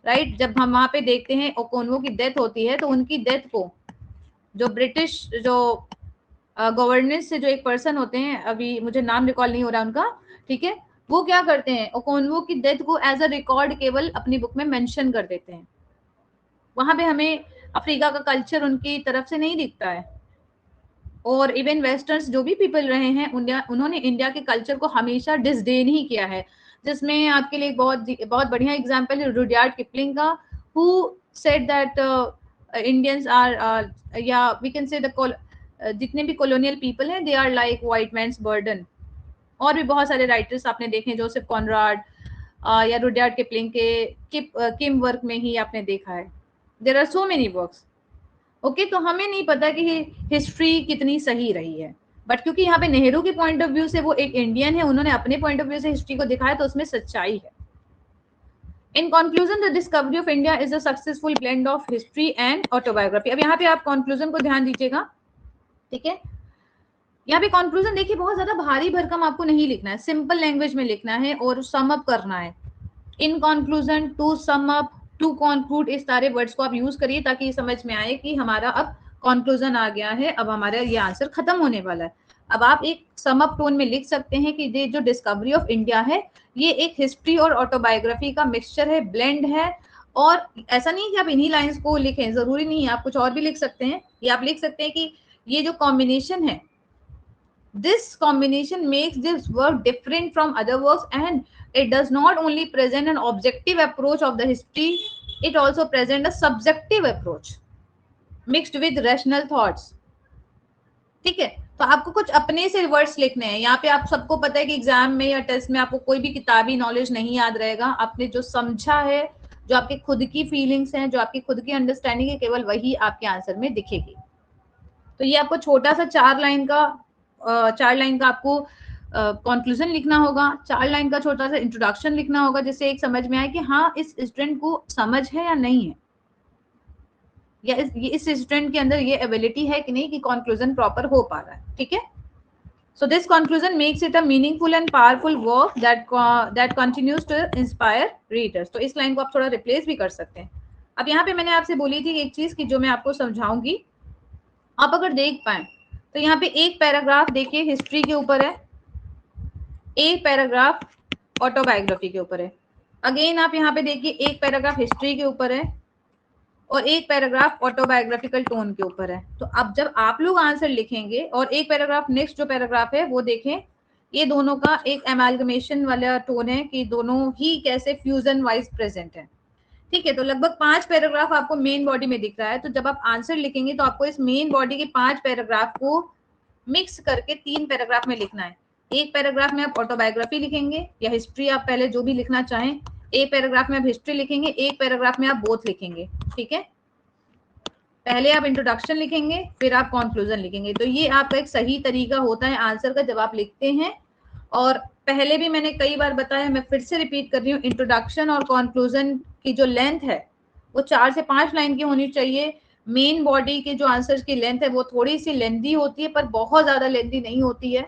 राइट? जब हम वहां पे देखते हैं ओकोनवो की डेथ होती है, तो उनकी डेथ को जो ब्रिटिश जो गवर्नेंस से जो एक पर्सन होते हैं, अभी मुझे नाम रिकॉल नहीं हो रहा उनका, ठीक है, वो क्या करते हैं, ओकोनवो की डेथ को एज अ रिकॉर्ड केवल अपनी बुक में मेंशन कर देते हैं. वहां पे हमें अफ्रीका का कल्चर उनकी तरफ से नहीं दिखता है. और इवन वेस्टर्न्स जो भी पीपल रहे हैं, उन्होंने इंडिया के कल्चर को हमेशा डिसडेन ही किया है. जिसमें आपके लिए बहुत बढ़िया एग्जांपल है रुडयार्ड किपलिंग का, who said that Indians are या वी कैन से जितने भी कॉलोनियल पीपल हैं, they are like white man's burden. और भी बहुत सारे राइटर्स आपने देखे, जोसेफ कॉनराड या रुडयार्ड किपलिंग के किम वर्क में ही आपने देखा है। There are so many works. Okay, तो हमें नहीं पता कि हिस्ट्री कितनी सही रही है, बट क्योंकि यहाँ पे नेहरू के पॉइंट ऑफ व्यू से, वो एक इंडियन है, उन्होंने अपने पॉइंट ऑफ व्यू से हिस्ट्री को दिखाया, तो उसमें सच्चाई है। In conclusion, the discovery of India is a successful blend of history and autobiography. अब यहाँ पे आप कंक्लूजन को ध्यान दीजिएगा, ठीक है। यहाँ पे कंक्लूजन देखिए, बहुत ज्यादा भारी भरकम आपको नहीं लिखना है, सिंपल लैंग्वेज में लिखना है और सम अप करना है। In conclusion, to sum up, to conclude, इस सारे वर्ड्स को आप यूज करिए ताकि समझ में आए कि हमारा अब कंक्लूजन आ गया है, अब हमारा ये आंसर खत्म होने वाला है। अब आप एक सम अप टोन में लिख सकते हैं कि ये जो डिस्कवरी ऑफ इंडिया है, ये एक हिस्ट्री और ऑटोबायोग्राफी का मिक्सचर है, ब्लेंड है। और ऐसा नहीं कि आप इन्हीं लाइंस को लिखें, जरूरी नहीं है, आप कुछ और भी लिख सकते हैं। या आप लिख सकते हैं कि ये जो कॉम्बिनेशन है, this combination makes this work different from other works, and it does not only present an objective approach of the history, it also present a subjective approach mixed with rational thoughts। ठीक है, तो आपको कुछ अपने से words लिखने हैं। यहाँ पे आप सबको पता है कि एग्जाम में या टेस्ट में आपको कोई भी किताबी नॉलेज नहीं याद रहेगा। आपने जो समझा है, जो आपके खुद की फीलिंग्स हैं, जो आपकी खुद की अंडरस्टैंडिंग है, केवल वही आपके आंसर में दिखेगी। तो ये आपको छोटा सा 4 लाइन का आपको कंक्लूजन लिखना होगा, 4 लाइन का छोटा सा इंट्रोडक्शन लिखना होगा, जिससे एक समझ में आए कि हाँ, इस स्टूडेंट को समझ है या नहीं है, या इस स्टूडेंट के अंदर ये एबिलिटी है कि नहीं कि कंक्लूजन प्रॉपर हो पा रहा है। ठीक है, so this conclusion makes it a meaningful and powerful work that continues to inspire readers. तो इस लाइन को आप थोड़ा रिप्लेस भी कर सकते हैं। अब यहाँ पे मैंने आपसे बोली थी एक चीज की जो मैं आपको समझाऊंगी, आप अगर देख पाए तो यहाँ पे एक पैराग्राफ देखिए हिस्ट्री के ऊपर है, एक पैराग्राफ ऑटोबायोग्राफी के ऊपर है। अगेन आप यहाँ पे देखिए एक पैराग्राफ हिस्ट्री के ऊपर है और एक पैराग्राफ ऑटोबायोग्राफिकल टोन के ऊपर है। तो अब जब आप लोग आंसर लिखेंगे और एक पैराग्राफ, नेक्स्ट जो पैराग्राफ है वो देखें, ये दोनों का एक एमालगमेशन वाला टोन है कि दोनों ही कैसे फ्यूजन वाइज प्रेजेंट है। ठीक है, तो लगभग 5 पैराग्राफ आपको मेन बॉडी में दिख रहा है। तो जब आप आंसर लिखेंगे तो आपको इस मेन बॉडी के 5 पैराग्राफ को मिक्स करके 3 पैराग्राफ में लिखना है। एक पैराग्राफ में आप ऑटोबायोग्राफी लिखेंगे या हिस्ट्री, आप पहले जो भी लिखना चाहें। एक पैराग्राफ में आप हिस्ट्री लिखेंगे, एक पैराग्राफ में आप बोथ लिखेंगे। ठीक है, पहले आप इंट्रोडक्शन लिखेंगे, फिर आप कंक्लूजन लिखेंगे। तो ये आपका एक सही तरीका होता है आंसर का जब आप लिखते हैं। और पहले भी मैंने कई बार बताया, मैं फिर से रिपीट कर रही हूँ, इंट्रोडक्शन और कंक्लूजन की जो लेंथ है वो 4 से 5 लाइन की होनी चाहिए। मेन बॉडी के जो आंसर्स की लेंथ है वो थोड़ी सी लेंथी होती है, पर बहुत ज्यादा लेंथी नहीं होती है।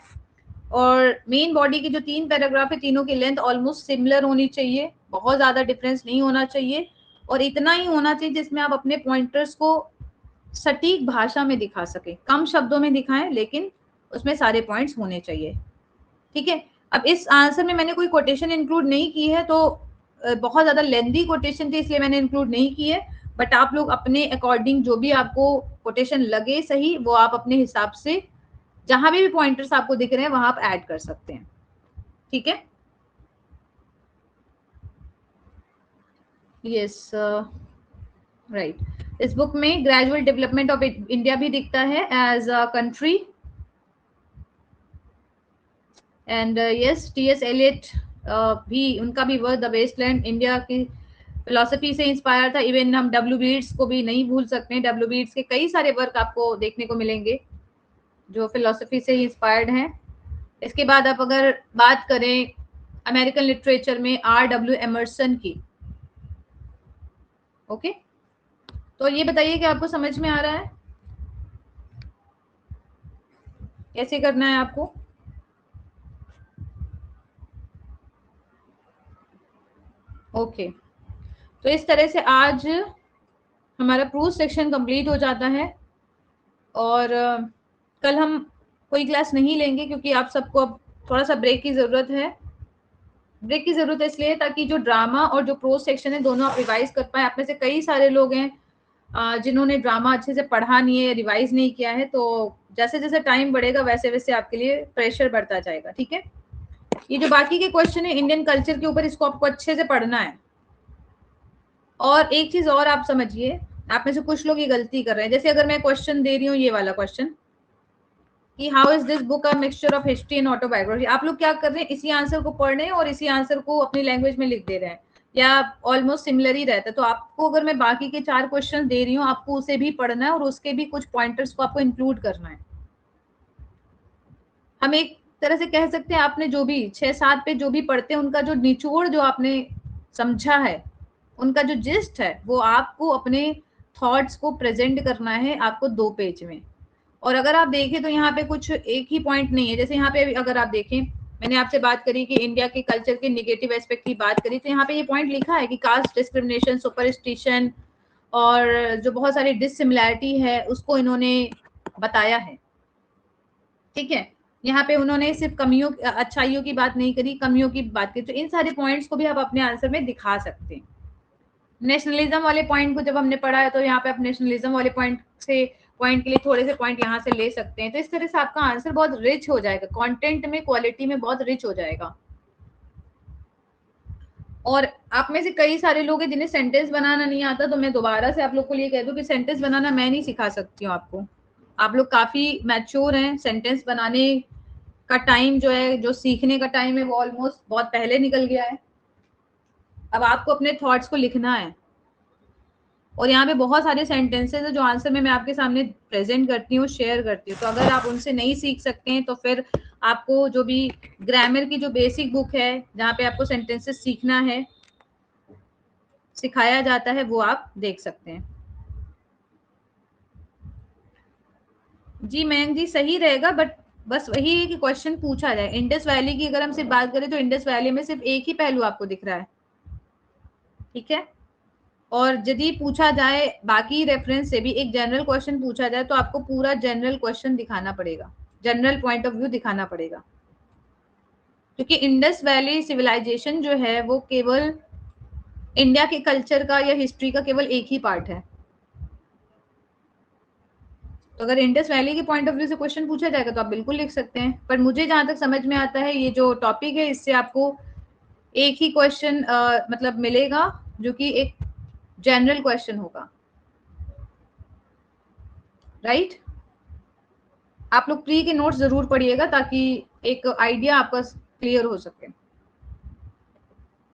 और मेन बॉडी की जो 3 पैराग्राफ है, तीनों की लेंथ ऑलमोस्ट सिमिलर होनी चाहिए, बहुत ज्यादा डिफरेंस नहीं होना चाहिए। और इतना ही होना चाहिए जिसमें आप अपने पॉइंटर्स को सटीक भाषा में दिखा सके, कम शब्दों में दिखाएं लेकिन उसमें सारे पॉइंट्स होने चाहिए। ठीक है, अब इस आंसर में मैंने कोई कोटेशन इंक्लूड नहीं की है, तो बहुत ज्यादा लेंथी कोटेशन थी इसलिए मैंने इंक्लूड नहीं की है। बट आप लोग अपने अकॉर्डिंग जो भी आपको कोटेशन लगे सही, वो आप अपने हिसाब से जहां भी पॉइंटर्स आपको दिख रहे हैं वहां आप ऐड कर सकते हैं। ठीक है, यस, राइट। इस बुक में ग्रेजुअल डेवलपमेंट ऑफ इंडिया भी दिखता है as a country. And yes, TS Eliot भी, उनका भी वर्क द वेस्टलैंड इंडिया की फिलोसफी से इंस्पायर था। इवन हम डब्ल्यू बीट्स को भी नहीं भूल सकते हैं, डब्ल्यू बीट्स के कई सारे वर्क आपको देखने को मिलेंगे जो फिलोसफी से ही इंस्पायर्ड हैं। इसके बाद आप अगर बात करें अमेरिकन लिटरेचर में R.W. एमर्सन की, ओके, तो ये बताइए कि आपको समझ में आ रहा है, कैसे करना है आपको। ओके, तो इस तरह से आज हमारा प्रूफ सेक्शन कंप्लीट हो जाता है। और कल हम कोई क्लास नहीं लेंगे क्योंकि आप सबको अब थोड़ा सा ब्रेक की जरूरत है। ब्रेक की जरूरत है इसलिए ताकि जो ड्रामा और जो प्रोज सेक्शन है दोनों आप रिवाइज कर पाए। आप में से कई सारे लोग हैं जिन्होंने ड्रामा अच्छे से पढ़ा नहीं है, रिवाइज नहीं किया है, तो जैसे जैसे टाइम बढ़ेगा वैसे वैसे आपके लिए प्रेशर बढ़ता जाएगा। ठीक है, ये जो बाकी के क्वेश्चन है इंडियन कल्चर के ऊपर, इसको आपको अच्छे से पढ़ना है। और एक चीज और आप समझिए, आप में से कुछ लोग ये गलती कर रहे हैं। जैसे अगर मैं क्वेश्चन दे रही हूँ, ये वाला क्वेश्चन, कि how is this book a mixture of history and autobiography. आप लोग क्या कर रहे हैं, इसी आंसर को पढ़ रहे हैं और इसी आंसर को अपनी लैंग्वेज में लिख दे रहे हैं, या ऑलमोस्ट सिमिलर ही रहता है। तो आपको अगर मैं बाकी के 4 क्वेश्चन दे रही हूँ, आपको उसे भी पढ़ना है और उसके भी कुछ पॉइंटर्स को आपको इंक्लूड करना है। हम एक तरह से कह सकते हैं, आपने जो भी 6-7 पे जो भी पढ़ते हैं, उनका जो निचोड़ जो आपने समझा है, उनका जो जिस्ट है, वो आपको अपने थॉट्स को प्रेजेंट करना है आपको 2 पेज में। और अगर आप देखें तो यहाँ पे कुछ एक ही पॉइंट नहीं है। जैसे यहाँ पे अगर आप देखें, मैंने आपसे बात करी कि इंडिया के कल्चर के निगेटिव एस्पेक्ट की बात करी, तो यहाँ पे ये पॉइंट लिखा है कि कास्ट डिस्क्रिमिनेशन, सुपरस्टिशन और जो बहुत सारी डिससिमिलैरिटी है उसको इन्होंने बताया है। ठीक है, यहाँ पे उन्होंने सिर्फ कमियों अच्छाइयों की बात नहीं करी, कमियों की बात की। तो इन सारे पॉइंट्स को भी आप अपने आंसर में दिखा सकते हैं। नेशनलिज्म वाले पॉइंट को जब हमने पढ़ा है, तो यहाँ पे आप नेशनलिज्म वाले पॉइंट के लिए थोड़े से पॉइंट यहाँ से ले सकते हैं। तो इस तरह से आपका आंसर बहुत रिच हो जाएगा, कंटेंट में, क्वालिटी में बहुत रिच हो जाएगा। और आप में से कई सारे लोग हैं जिन्हें सेंटेंस बनाना नहीं आता, तो मैं दोबारा से आप लोग को ये कह दूं कि सेंटेंस बनाना मैं नहीं सिखा सकती हूँ आपको। आप लोग काफी मैच्योर हैं, सेंटेंस बनाने का टाइम जो है, जो सीखने का टाइम है, वो ऑलमोस्ट बहुत पहले निकल गया है। अब आपको अपने थॉट्स को लिखना है। और यहाँ पे बहुत सारे सेंटेंसेस है जो आंसर में मैं आपके सामने प्रेजेंट करती हूँ, शेयर करती हूँ। तो अगर आप उनसे नहीं सीख सकते हैं, तो फिर आपको जो भी ग्रामर की जो बेसिक बुक है, जहाँ पे आपको सेंटेंसेस सीखना है, सिखाया जाता है, वो आप देख सकते हैं। जी मयंक जी, सही रहेगा, बट बस वही है कि क्वेश्चन पूछा जाए। इंडस वैली की अगर हम सिर्फ बात करें, तो इंडस वैली में सिर्फ एक ही पहलू आपको दिख रहा है। ठीक है, और यदि पूछा जाए बाकी रेफरेंस से भी एक जनरल क्वेश्चन पूछा जाए, तो आपको पूरा जनरल क्वेश्चन दिखाना पड़ेगा, जनरल पॉइंट ऑफ व्यू दिखाना पड़ेगा। क्योंकि इंडस वैली सिविलाइजेशन जो है, वो केवल इंडिया के कल्चर का या हिस्ट्री का केवल एक ही पार्ट है। तो अगर इंडस वैली के पॉइंट ऑफ व्यू से क्वेश्चन पूछा जाएगा, तो आप बिल्कुल लिख सकते हैं। पर मुझे जहां तक समझ में आता है, ये जो टॉपिक है, इससे आपको एक ही क्वेश्चन मतलब मिलेगा, जो कि एक जनरल क्वेश्चन होगा। राइट, आप लोग प्री के नोट्स जरूर पढ़िएगा, ताकि एक आइडिया आपका क्लियर हो सके।